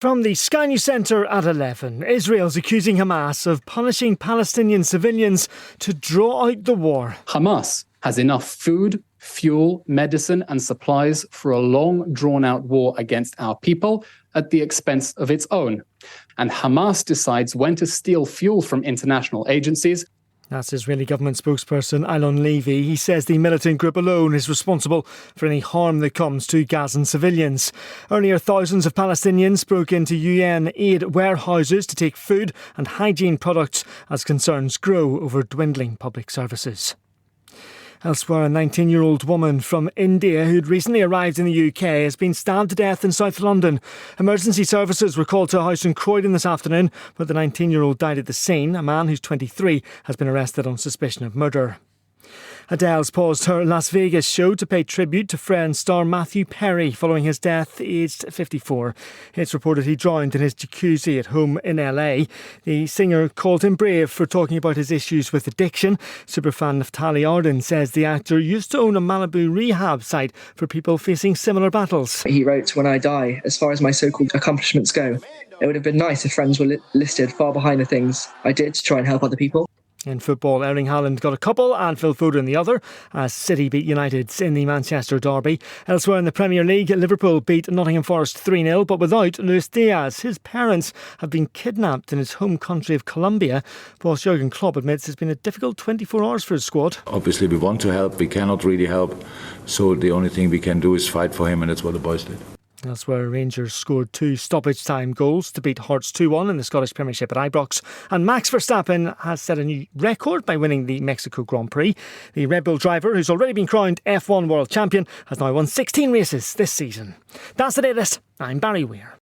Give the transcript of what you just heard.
From the Sky News Centre at 11, Israel's accusing Hamas of punishing Palestinian civilians to draw out the war. Hamas has enough food, fuel, medicine and supplies for a long, drawn-out war against our people at the expense of its own. And Hamas decides when to steal fuel from international agencies. That's Israeli government spokesperson Alon Levy. He says the militant group alone is responsible for any harm that comes to Gazan civilians. Earlier, thousands of Palestinians broke into UN aid warehouses to take food and hygiene products as concerns grow over dwindling public services. Elsewhere, a 19-year-old woman from India who'd recently arrived in the UK has been stabbed to death in South London. Emergency services were called to a house in Croydon this afternoon, but the 19-year-old died at the scene. A man who's 23 has been arrested on suspicion of murder. Adele's paused her Las Vegas show to pay tribute to Friends star Matthew Perry following his death, aged 54. It's reported he drowned in his jacuzzi at home in LA. The singer called him brave for talking about his issues with addiction. Superfan Naftali Arden says the actor used to own a Malibu rehab site for people facing similar battles. He wrote, "When I die, as far as my so-called accomplishments go, it would have been nice if Friends were listed far behind the things I did to try and help other people." In football, Erling Haaland got a couple and Phil Foden the other as City beat United in the Manchester derby. Elsewhere in the Premier League, Liverpool beat Nottingham Forest 3-0 but without Luis Diaz. His parents have been kidnapped in his home country of Colombia. Boss Jurgen Klopp admits it's been a difficult 24 hours for his squad. Obviously we want to help, we cannot really help, so the only thing we can do is fight for him, and that's what the boys did. Elsewhere, Rangers scored 2 stoppage-time goals to beat Hearts 2-1 in the Scottish Premiership at Ibrox. And Max Verstappen has set a new record by winning the Mexico Grand Prix. The Red Bull driver, who's already been crowned F1 World Champion, has now won 16 races this season. That's the latest. I'm Barry Weir.